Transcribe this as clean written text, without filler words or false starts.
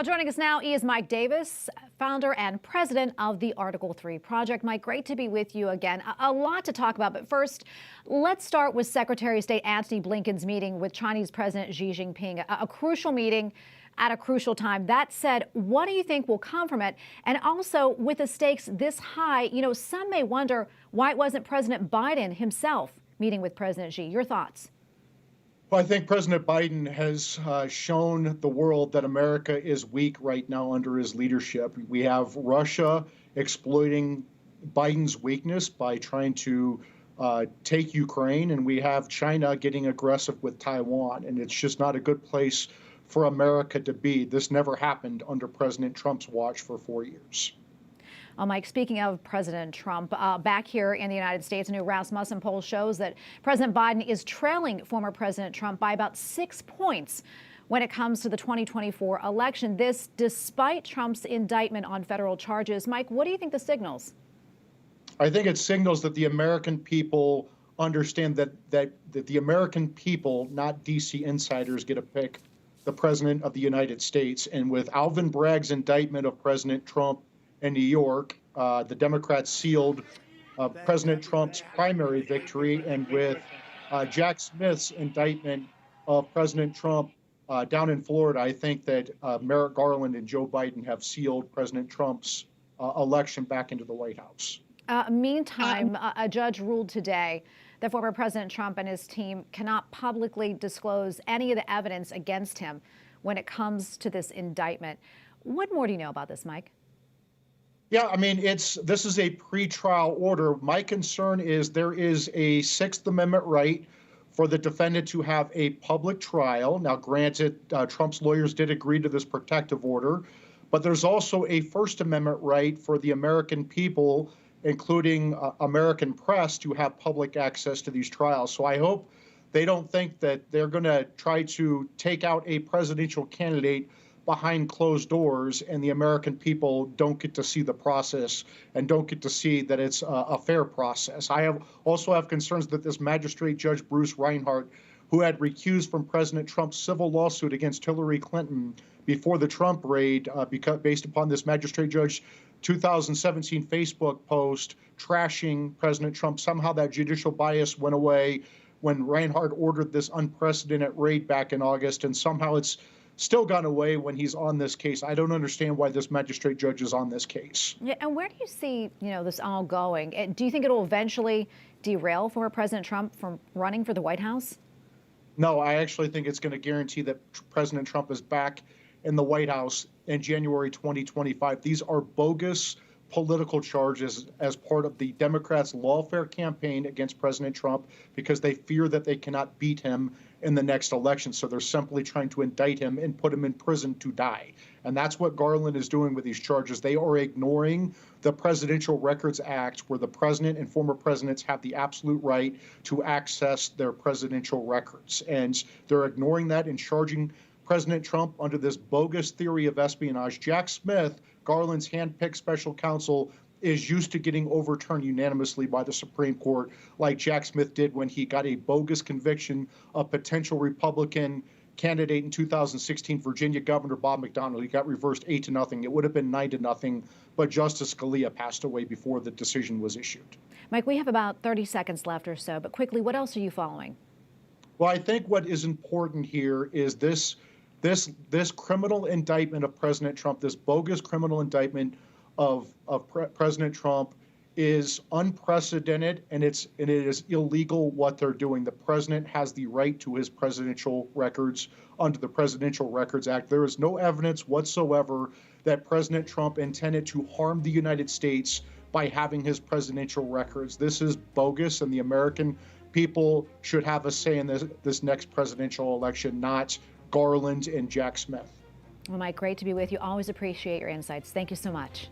Joining us now is Mike Davis, founder and president of the Article 3 Project. Mike, great to be with you again. A lot to talk about, but first, let's start with Secretary of State Antony Blinken's meeting with Chinese President Xi Jinping, a crucial meeting at a crucial time. That said, what do you think will come from it? And also, with the stakes this high, some may wonder why it wasn't President Biden himself meeting with President Xi. Your thoughts? Well, I think President Biden has shown the world that America is weak right now under his leadership. We have Russia exploiting Biden's weakness by trying to take Ukraine, and we have China getting aggressive with Taiwan. And it's just not a good place for America to be. This never happened under President Trump's watch for 4 years. Mike, speaking of President Trump, back here in the United States, a new Rasmussen poll shows that President Biden is trailing former President Trump by about 6 points when it comes to the 2024 election. This despite Trump's indictment on federal charges. Mike, what do you think this signals? I think it signals that the American people understand that the American people, not D.C. insiders, get to pick the President of the United States. And with Alvin Bragg's indictment of President Trump in New York, the Democrats sealed President Trump's primary victory. And with Jack Smith's indictment of President Trump down in Florida, I think that Merrick Garland and Joe Biden have sealed President Trump's election back into the White House. Meantime, a judge ruled today that former President Trump and his team cannot publicly disclose any of the evidence against him when it comes to this indictment. What more do you know about this, Mike? Yeah, I mean, this is a pretrial order. My concern is there is a Sixth Amendment right for the defendant to have a public trial. Now, granted, Trump's lawyers did agree to this protective order, but there's also a First Amendment right for the American people, including American press, to have public access to these trials. So I hope they don't think that they're going to try to take out a presidential candidate behind closed doors and the American people don't get to see the process and don't get to see that it's a fair process. I also have concerns that this magistrate judge, Bruce Reinhart, who had recused from President Trump's civil lawsuit against Hillary Clinton before the Trump raid, based upon this magistrate judge 2017 Facebook post trashing President Trump, somehow that judicial bias went away when Reinhart ordered this unprecedented raid back in August, and somehow it's still gone away when he's on this case. I don't understand why this magistrate judge is on this case. Yeah, and where do you see, this all going? Do you think it'll eventually derail former President Trump from running for the White House? No, I actually think it's going to guarantee that President Trump is back in the White House in January 2025. These are bogus political charges as part of the Democrats' lawfare campaign against President Trump because they fear that they cannot beat him in the next election. So they're simply trying to indict him and put him in prison to die. And that's what Garland is doing with these charges. They are ignoring the Presidential Records Act, where the president and former presidents have the absolute right to access their presidential records. And they're ignoring that and charging President Trump under this bogus theory of espionage. Jack Smith, Garland's handpicked special counsel, is used to getting overturned unanimously by the Supreme Court, like Jack Smith did when he got a bogus conviction of potential Republican candidate in 2016, Virginia Governor Bob McDonnell. He got reversed 8-0. It would have been 9-0, but Justice Scalia passed away before the decision was issued. Mike, we have about 30 seconds left or so, but quickly, what else are you following? Well, I think what is important here is this criminal indictment of President Trump, this bogus criminal indictment of President Trump, is unprecedented, and it is illegal what they're doing. The president has the right to his presidential records under the Presidential Records Act. There is no evidence whatsoever that President Trump intended to harm the United States by having his presidential records. This is bogus, and the American people should have a say in this next presidential election, not Garland and Jack Smith. Well, Mike, great to be with you. Always appreciate your insights. Thank you so much.